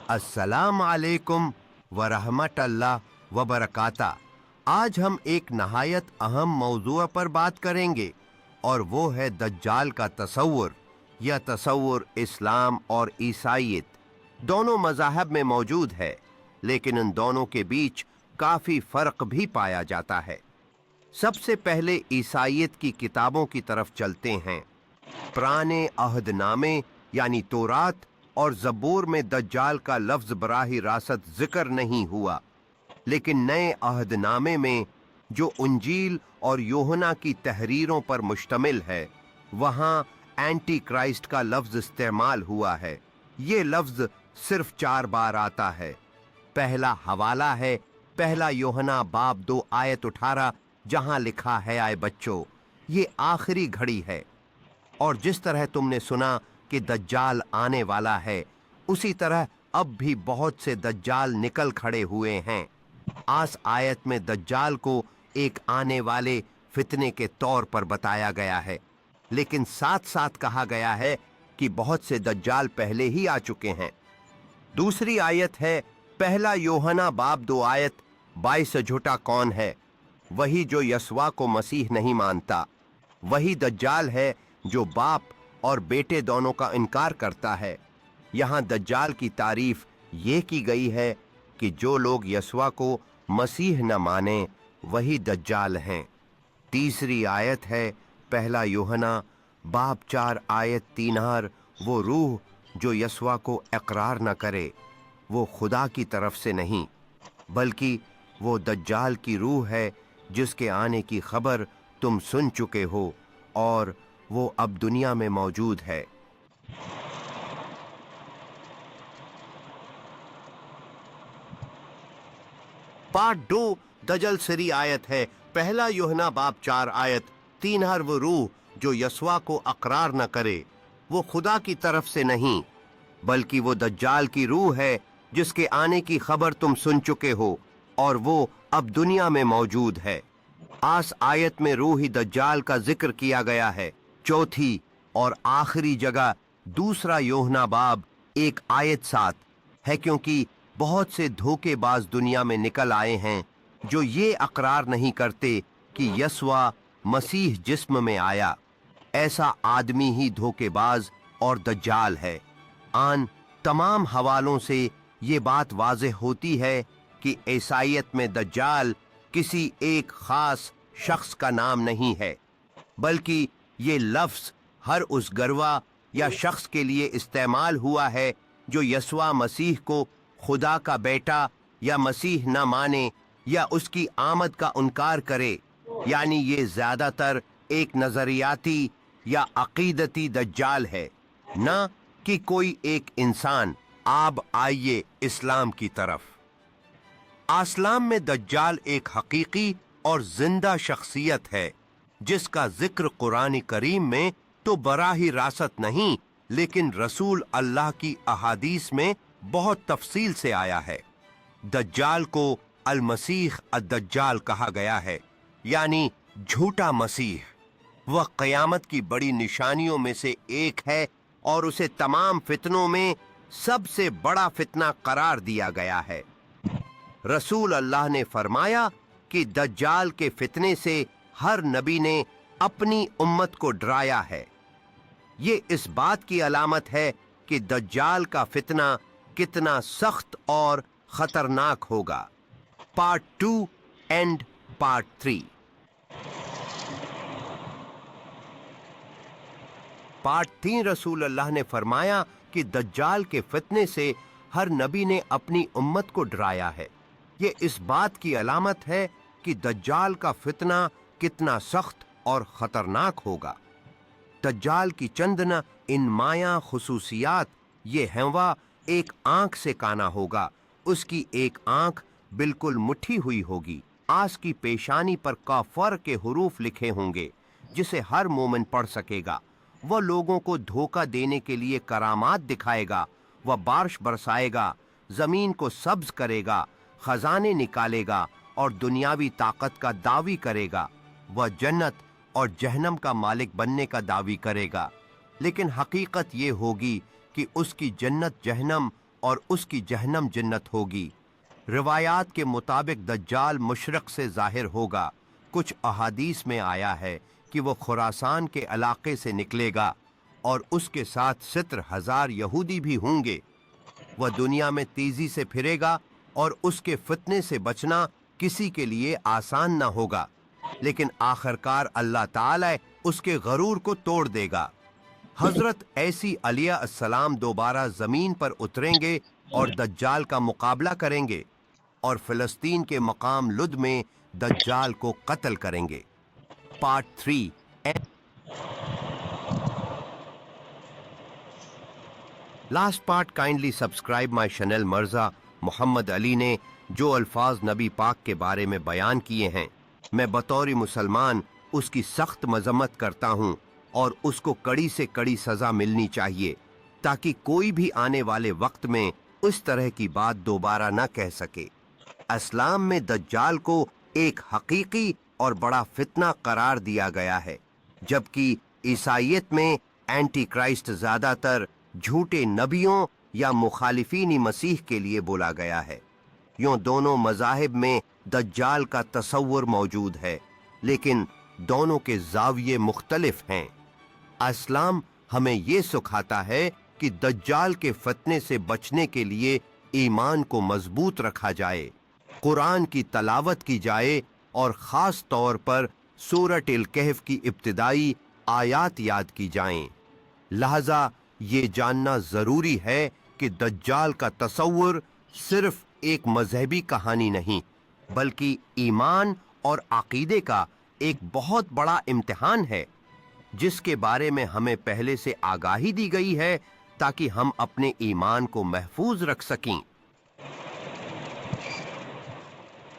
अस्सलाम वालेकुम वरहमतुल्लाह वबरकातुहू। आज हम एक नहायत अहम मौजू पर बात करेंगे और वो है दज्जाल का तसव्वुर। यह तसव्वुर इस्लाम और ईसाईयत दोनों मज़ाहब में मौजूद है, लेकिन इन दोनों के बीच काफ़ी फ़र्क भी पाया जाता है। सबसे पहले ईसाईयत की किताबों की तरफ चलते हैं। पुराने अहदनामे यानी तौरात और ज़बूर में दज्जाल का लफ्ज़ बराह रास्त जिक्र नहीं हुआ, लेकिन नए अहदनामे में जो इंजील और यूहन्ना की तहरीरों पर मुश्तमिल है, वहाँ एंटी क्राइस्ट का लफ्ज़ इस्तेमाल हुआ है। ये लफ्ज़ सिर्फ 4 बार आता है। पहला हवाला है पहला यूहन्ना बाब 2 आयत 18, जहाँ लिखा है, आए बच्चों, ये आखिरी घड़ी है और जिस तरह तुमने सुना कि दज्जाल आने वाला है, उसी तरह अब भी बहुत से दज्जाल निकल खड़े हुए हैं। आस आयत में दज्जाल को एक आने वाले फितने के तौर पर बताया गया है, लेकिन साथ साथ कहा गया है कि बहुत से दज्जाल पहले ही आ चुके हैं। दूसरी आयत है पहला यूहन्ना बाब 2 आयत 22, झूठा कौन है? वही जो यस्वा को मसीह नहीं मानता। वही दज्जाल है जो बाप और बेटे दोनों का इनकार करता है। यहाँ दज्जाल की तारीफ ये की गई है कि जो लोग यस्वा को मसीह न माने वही दज्जाल हैं। तीसरी आयत है पहला यूहन्ना बाब 4 आयत 3, वो रूह जो यस्वा को इकरार न करे वो खुदा की तरफ से नहीं, बल्कि वो दज्जाल की रूह है जिसके आने की खबर तुम सुन चुके हो और वो अब दुनिया में मौजूद है। पार्ट 2 दजल सरी आयत है पहला यूहन्ना बाब 4 आयत 3, वो रूह जो यस्वा को अकरार न करे वो खुदा की तरफ से नहीं, बल्कि वो दज्जाल की रूह है जिसके आने की खबर तुम सुन चुके हो और वो अब दुनिया में मौजूद है। आस आयत में रूही दज्जाल का जिक्र किया गया है। चौथी और आखिरी जगह दूसरा यूहन्ना बाब 1 आयत 7 है, क्योंकि बहुत से धोखेबाज दुनिया में निकल आए हैं जो ये अकरार नहीं करते कि यस्वा मसीह जिस्म में आया। ऐसा आदमी ही धोखेबाज और दज्जाल है। आन तमाम हवालों से ये बात वाज़ेह होती है कि ईसाईयत में दज्जाल किसी एक खास शख्स का नाम नहीं है, बल्कि ये लफ्ज़ हर उस गरवा या शख्स के लिए इस्तेमाल हुआ है जो यस्वा मसीह को खुदा का बेटा या मसीह न माने या उसकी आमद का इनकार करे। यानी ये ज़्यादातर एक नज़रियाती या अक़ीदती दज्जाल है, न कि कोई एक इंसान। अब आइए इस्लाम की तरफ। इस्लाम में दज्जाल एक हकीकी और जिंदा शख्सियत है जिसका जिक्र कुरान करीम में तो बराह रास्त नहीं, लेकिन रसूल अल्लाह की अहादीस में बहुत तफसील से आया है। दज्जाल को अल मसीह अद-दज्जाल कहा गया है, यानी झूठा मसीह। वह क़यामत की बड़ी निशानियों में से एक है और उसे तमाम फितनों में सबसे बड़ा फितना करार दिया गया है। रसूल अल्लाह ने फरमाया कि दज्जाल के फितने से हर नबी ने अपनी उम्मत को डराया है। ये इस बात की अलामत है कि दज्जाल का फितना कितना सख्त और खतरनाक होगा। Part 2 and part 3। पार्ट 3 रसूल अल्लाह ने फरमाया कि दज्जाल के फितने से हर नबी ने अपनी उम्मत को डराया है। ये इस बात की अलामत है कि दज्जाल का फितना कितना सख्त और खतरनाक होगा। दज्जाल की चंद न इन माया खुसूसियात ये हैं, वह एक आंख से काना होगा, उसकी एक आंख बिल्कुल मुट्ठी हुई होगी, आस की पेशानी पर काफर के हुरूफ लिखे होंगे जिसे हर मोमिन पढ़ सकेगा। वह लोगों को धोखा देने के लिए करामात दिखाएगा। वह बारिश बरसाएगा, जमीन को सब्ज करेगा, खजाने निकालेगा और दुनियावी ताकत का दावी करेगा। वह जन्नत और जहन्नम का मालिक बनने का दावी करेगा, लेकिन हकीकत ये होगी कि उसकी जन्नत जहन्नम اور اس کی جہنم جنت ہوگی۔ روایات کے مطابق دجال مشرق سے ظاہر ہوگا۔ کچھ احادیث میں آیا ہے کہ وہ خراسان کے علاقے سے نکلے گا اور اس کے ساتھ 70,000 یہودی بھی ہوں گے۔ وہ دنیا میں تیزی سے پھرے گا اور اس کے فتنے سے بچنا کسی کے لیے آسان نہ ہوگا، لیکن آخرکار اللہ تعالی اس کے غرور کو توڑ دے گا۔ حضرت عیسی علیہ السلام دوبارہ زمین پر اتریں گے اور دجال کا مقابلہ کریں گے اور فلسطین کے مقام لد میں دجال کو قتل کریں گے۔ Part 3۔ Last part kindly subscribe my channel. Mirza Muhammad Ali نے جو الفاظ نبی پاک کے بارے میں بیان کیے ہیں، میں بطور مسلمان اس کی سخت مذمت کرتا ہوں اور اس کو کڑی سے کڑی سزا ملنی چاہیے تاکہ کوئی بھی آنے والے وقت میں اس طرح کی بات دوبارہ نہ کہہ سکے۔ اسلام میں دجال کو ایک حقیقی اور بڑا فتنہ قرار دیا گیا ہے، جبکہ عیسائیت میں اینٹی کرائسٹ زیادہ تر جھوٹے نبیوں یا مخالفین مسیح کے لیے بولا گیا ہے۔ یوں دونوں مذاہب میں دجال کا تصور موجود ہے، لیکن دونوں کے زاویے مختلف ہیں۔ اسلام ہمیں یہ سکھاتا ہے کہ دجال کے فتنے سے بچنے کے لیے ایمان کو مضبوط رکھا جائے، قرآن کی تلاوت کی جائے اور خاص طور پر سورۃ الکہف کی ابتدائی آیات یاد کی جائیں۔ لہذا یہ جاننا ضروری ہے کہ دجال کا تصور صرف ایک مذہبی کہانی نہیں، بلکہ ایمان اور عقیدے کا ایک بہت بڑا امتحان ہے، جس کے بارے میں ہمیں پہلے سے آگاہی دی گئی ہے تاکہ ہم اپنے ایمان کو محفوظ رکھ سکیں۔